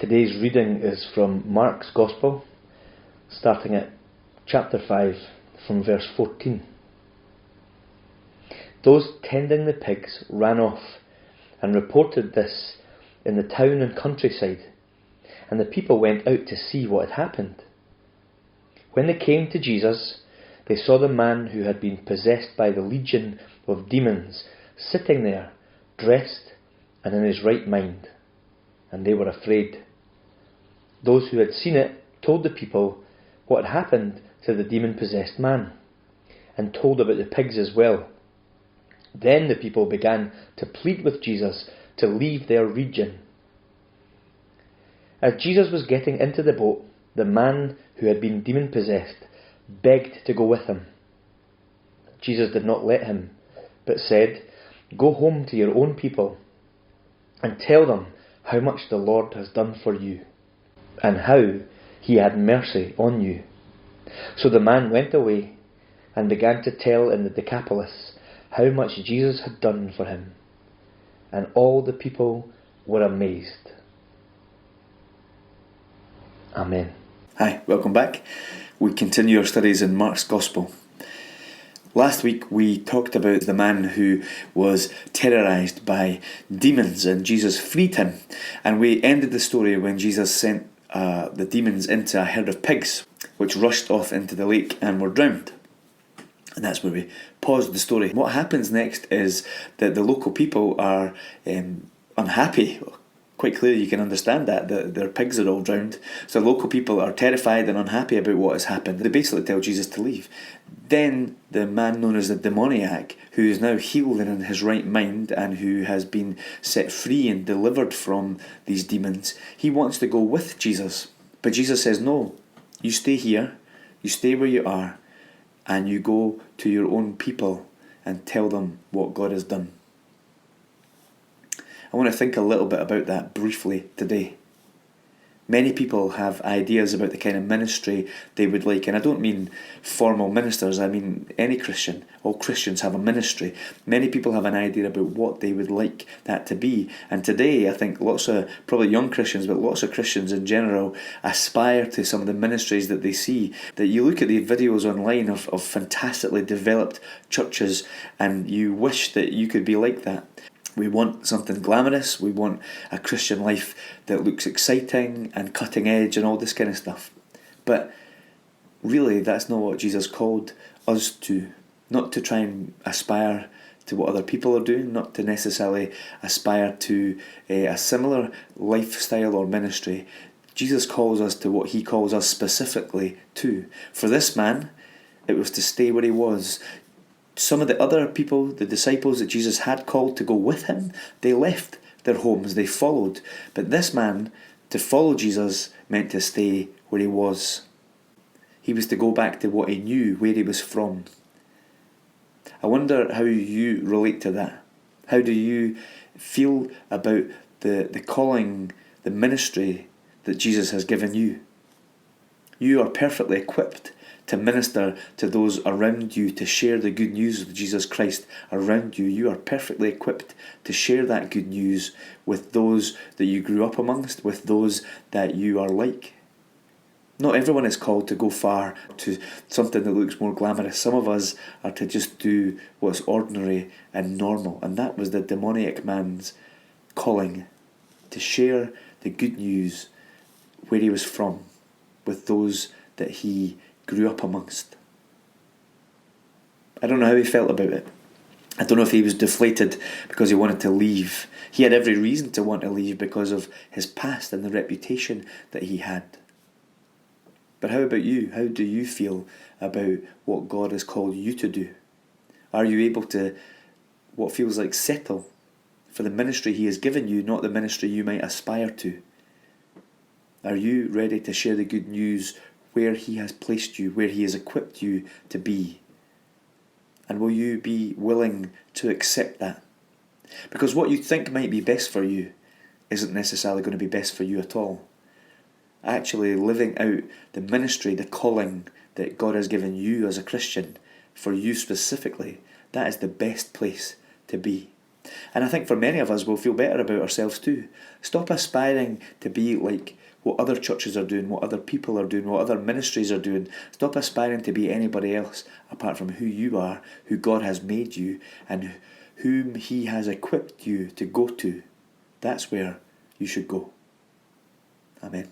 Today's reading is from Mark's Gospel, starting at chapter 5, from verse 14. Those tending the pigs ran off and reported this in the town and countryside, and the people went out to see what had happened. When they came to Jesus, they saw the man who had been possessed by the legion of demons sitting there, dressed and in his right mind, and they were afraid. Those who had seen it told the people what had happened to the demon-possessed man, and told about the pigs as well. Then the people began to plead with Jesus to leave their region. As Jesus was getting into the boat, the man who had been demon-possessed begged to go with him. Jesus did not let him, but said, "Go home to your own people and tell them how much the Lord has done for you, and how he had mercy on you." So the man went away and began to tell in the Decapolis how much Jesus had done for him, and all the people were amazed. Amen. Hi, welcome back. We continue our studies in Mark's Gospel. Last week we talked about the man who was terrorised by demons and Jesus freed him, and we ended the story when Jesus sent the demons into a herd of pigs which rushed off into the lake and were drowned. And that's where we paused the story. What happens next is that the local people are unhappy. Quite clearly you can understand that their pigs are all drowned. So local people are terrified and unhappy about what has happened. They basically tell Jesus to leave. Then the man known as the demoniac, who is now healed and in his right mind and who has been set free and delivered from these demons, he wants to go with Jesus. But Jesus says, "No, you stay here, you stay where you are, and you go to your own people and tell them what God has done." I want to think a little bit about that briefly today. Many people have ideas about the kind of ministry they would like, and I don't mean formal ministers, I mean any Christian. All Christians have a ministry. Many people have an idea about what they would like that to be, and today I think lots of, probably young Christians, but lots of Christians in general aspire to some of the ministries that they see. That you look at the videos online of fantastically developed churches and you wish that you could be like that. We want something glamorous, we want a Christian life that looks exciting and cutting edge and all this kind of stuff. But really that's not what Jesus called us to. Not to try and aspire to what other people are doing, not to necessarily aspire to a similar lifestyle or ministry. Jesus calls us to what he calls us specifically to. For this man, it was to stay where he was. Some of the other people, the disciples that Jesus had called to go with him, they left their homes, they followed. But this man, to follow Jesus, meant to stay where he was. He was to go back to what he knew, where he was from. I wonder how you relate to that. How do you feel about the calling, the ministry that Jesus has given you? You are perfectly equipped to minister to those around you, to share the good news of Jesus Christ around you. You are perfectly equipped to share that good news with those that you grew up amongst, with those that you are like. Not everyone is called to go far, to something that looks more glamorous. Some of us are to just do what's ordinary and normal, and that was the demoniac man's calling, to share the good news where he was from, with those that he grew up amongst. I don't know how he felt about it. I don't know if he was deflated because he wanted to leave. He had every reason to want to leave because of his past and the reputation that he had. But how about you? How do you feel about what God has called you to do? Are you able to, what feels like, settle for the ministry he has given you, not the ministry you might aspire to? Are you ready to share the good news where he has placed you, where he has equipped you to be? And will you be willing to accept that? Because what you think might be best for you isn't necessarily going to be best for you at all. Actually living out the ministry, the calling that God has given you as a Christian, for you specifically, that is the best place to be. And I think for many of us, we'll feel better about ourselves too. Stop aspiring to be like what other churches are doing, what other people are doing, what other ministries are doing. Stop aspiring to be anybody else apart from who you are, who God has made you, and whom He has equipped you to go to. That's where you should go. Amen.